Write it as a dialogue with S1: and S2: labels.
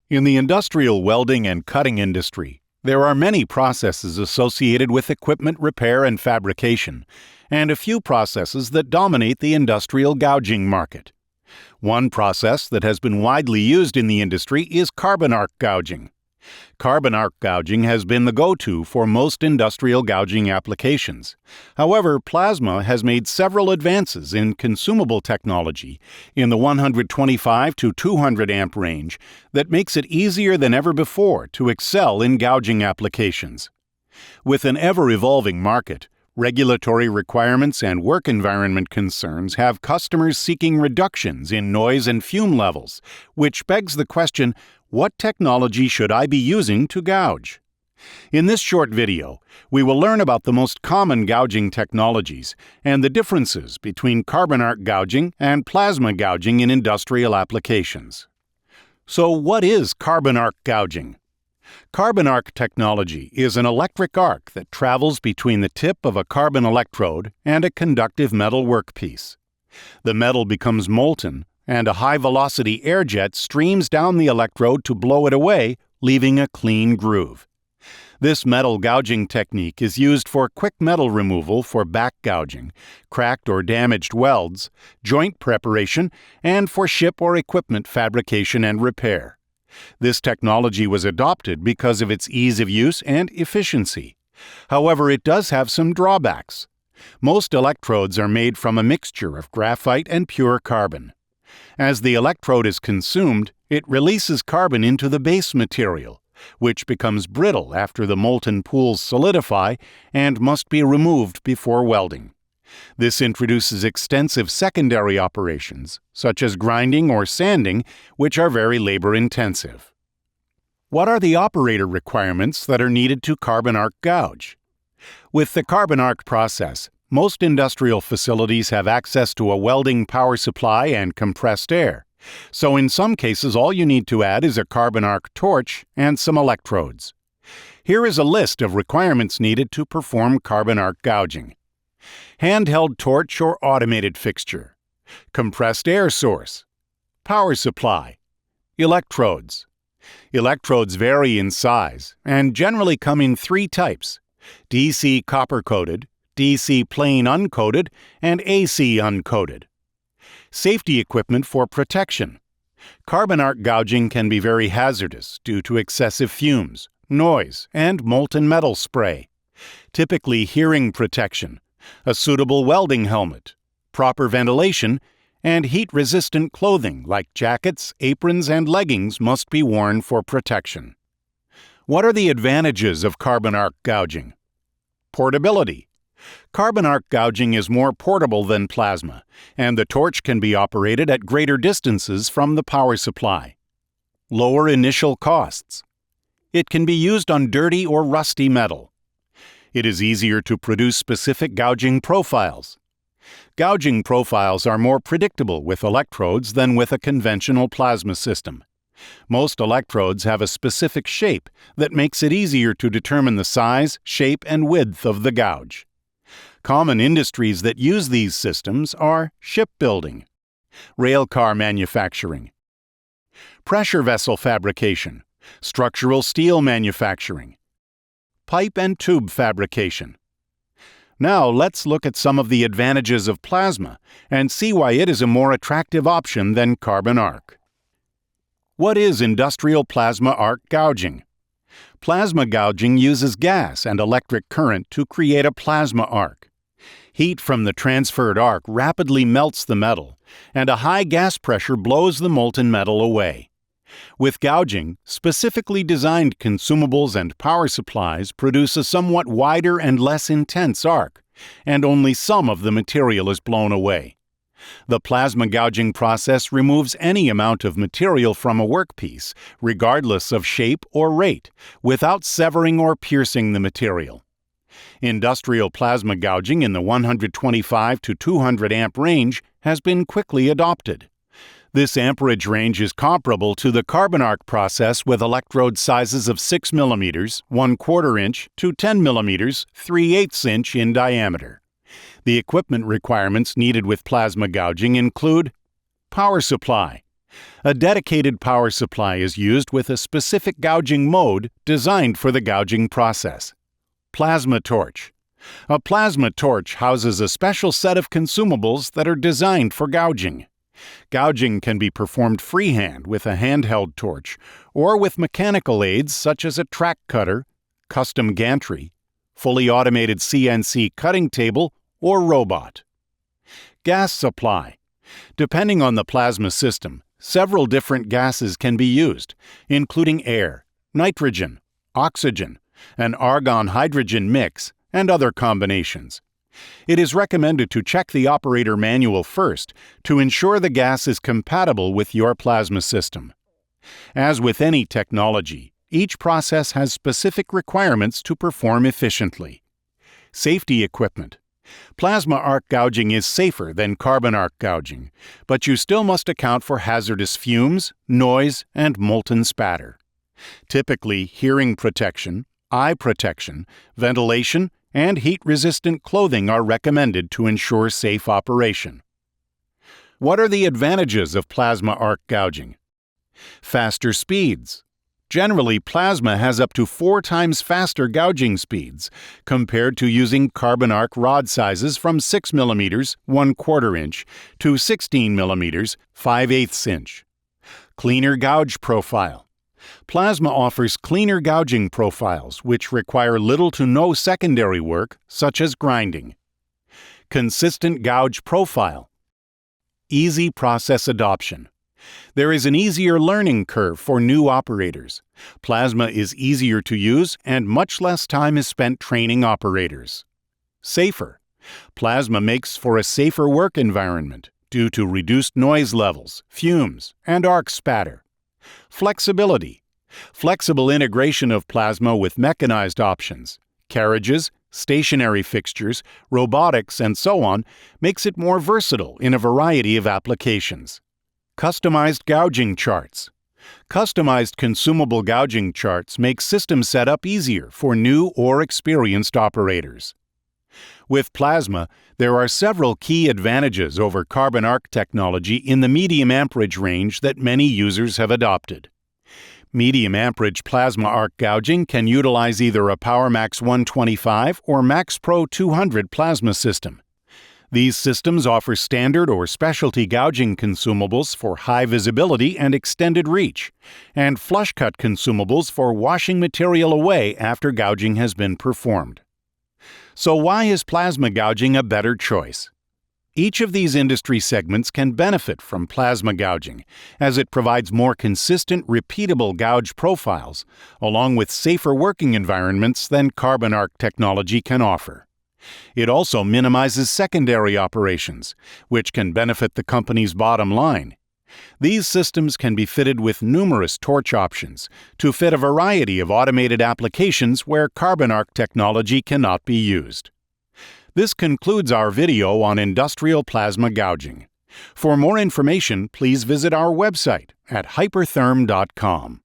S1: In the industrial welding and cutting industry, there are many processes associated with equipment repair and fabrication, and a few processes that dominate the industrial gouging market. One process that has been widely used in the industry is carbon arc gouging. Carbon arc gouging has been the go-to for most industrial gouging applications. However, plasma has made several advances in consumable technology in the 125 to 200 amp range that makes it easier than ever before to excel in gouging applications. With an ever-evolving market, regulatory requirements and work environment concerns have customers seeking reductions in noise and fume levels, which begs the question, what technology should I be using to gouge? In this short video, we will learn about the most common gouging technologies and the differences between carbon arc gouging and plasma gouging in industrial applications. So what is carbon arc gouging? Carbon arc technology is an electric arc that travels between the tip of a carbon electrode and a conductive metal workpiece. The metal becomes molten, and a high-velocity air jet streams down the electrode to blow it away, leaving a clean groove. This metal gouging technique is used for quick metal removal for back gouging, cracked or damaged welds, joint preparation, and for ship or equipment fabrication and repair. This technology was adopted because of its ease of use and efficiency. However, it does have some drawbacks. Most electrodes are made from a mixture of graphite and pure carbon. As the electrode is consumed, it releases carbon into the base material, which becomes brittle after the molten pools solidify and must be removed before welding. This introduces extensive secondary operations, such as grinding or sanding, which are very labor-intensive. What are the operator requirements that are needed to carbon arc gouge? With the carbon arc process, most industrial facilities have access to a welding power supply and compressed air, so in some cases all you need to add is a carbon arc torch and some electrodes. Here is a list of requirements needed to perform carbon arc gouging. Handheld torch or automated fixture, compressed air source, power supply, electrodes. Electrodes vary in size and generally come in three types: DC copper-coated, DC plain uncoated, and AC uncoated. Safety equipment for protection. Carbon arc gouging can be very hazardous due to excessive fumes, noise, and molten metal spray. Typically hearing protection, a suitable welding helmet, proper ventilation, and heat-resistant clothing like jackets, aprons, and leggings must be worn for protection. What are the advantages of carbon arc gouging? Portability. Carbon arc gouging is more portable than plasma, and the torch can be operated at greater distances from the power supply. Lower initial costs. It can be used on dirty or rusty metal. It is easier to produce specific gouging profiles. Gouging profiles are more predictable with electrodes than with a conventional plasma system. Most electrodes have a specific shape that makes it easier to determine the size, shape, and width of the gouge. Common industries that use these systems are shipbuilding, railcar manufacturing, pressure vessel fabrication, structural steel manufacturing, pipe and tube fabrication. Now let's look at some of the advantages of plasma and see why it is a more attractive option than carbon arc. What is industrial plasma arc gouging? Plasma gouging uses gas and electric current to create a plasma arc. Heat from the transferred arc rapidly melts the metal, and a high gas pressure blows the molten metal away. With gouging, specifically designed consumables and power supplies produce a somewhat wider and less intense arc, and only some of the material is blown away. The plasma gouging process removes any amount of material from a workpiece, regardless of shape or rate, without severing or piercing the material. Industrial plasma gouging in the 125 to 200 amp range has been quickly adopted. This amperage range is comparable to the carbon arc process with electrode sizes of 6 mm, 1/4 inch, to 10 mm, 3/8 inch in diameter. The equipment requirements needed with plasma gouging include power supply, A dedicated power supply is used with a specific gouging mode designed for the gouging process. Plasma torch. A plasma torch houses a special set of consumables that are designed for gouging. Gouging can be performed freehand with a handheld torch or with mechanical aids such as a track cutter, custom gantry, fully automated CNC cutting table, or robot. Gas supply. Depending on the plasma system, several different gases can be used, including air, nitrogen, oxygen, an argon-hydrogen mix, and other combinations. It is recommended to check the operator manual first to ensure the gas is compatible with your plasma system. As with any technology, each process has specific requirements to perform efficiently. Safety equipment. Plasma arc gouging is safer than carbon arc gouging, but you still must account for hazardous fumes, noise, and molten spatter. Typically, hearing protection, eye protection, ventilation, and heat-resistant clothing are recommended to ensure safe operation. What are the advantages of plasma arc gouging? Faster speeds. Generally, plasma has up to 4 times faster gouging speeds compared to using carbon arc rod sizes from 6 mm (1/4 inch) to 16 mm (5/8 inch). Cleaner gouge profile. Plasma offers cleaner gouging profiles which require little to no secondary work, such as grinding. Consistent gouge profile. Easy process adoption. There is an easier learning curve for new operators. Plasma is easier to use and much less time is spent training operators. Safer. Plasma makes for a safer work environment due to reduced noise levels, fumes, and arc spatter. Flexibility. Flexible integration of plasma with mechanized options, carriages, stationary fixtures, robotics, and so on makes it more versatile in a variety of applications. Customized gouging charts. Customized consumable gouging charts make system setup easier for new or experienced operators. With plasma, there are several key advantages over carbon arc technology in the medium amperage range that many users have adopted. Medium amperage plasma arc gouging can utilize either a PowerMax 125 or MaxPro 200 plasma system. These systems offer standard or specialty gouging consumables for high visibility and extended reach, and flush cut consumables for washing material away after gouging has been performed. So why is plasma gouging a better choice? Each of these industry segments can benefit from plasma gouging, as it provides more consistent, repeatable gouge profiles, along with safer working environments than carbon arc technology can offer. It also minimizes secondary operations, which can benefit the company's bottom line. These systems can be fitted with numerous torch options to fit a variety of automated applications where carbon arc technology cannot be used. This concludes our video on industrial plasma gouging. For more information, please visit our website at hypertherm.com.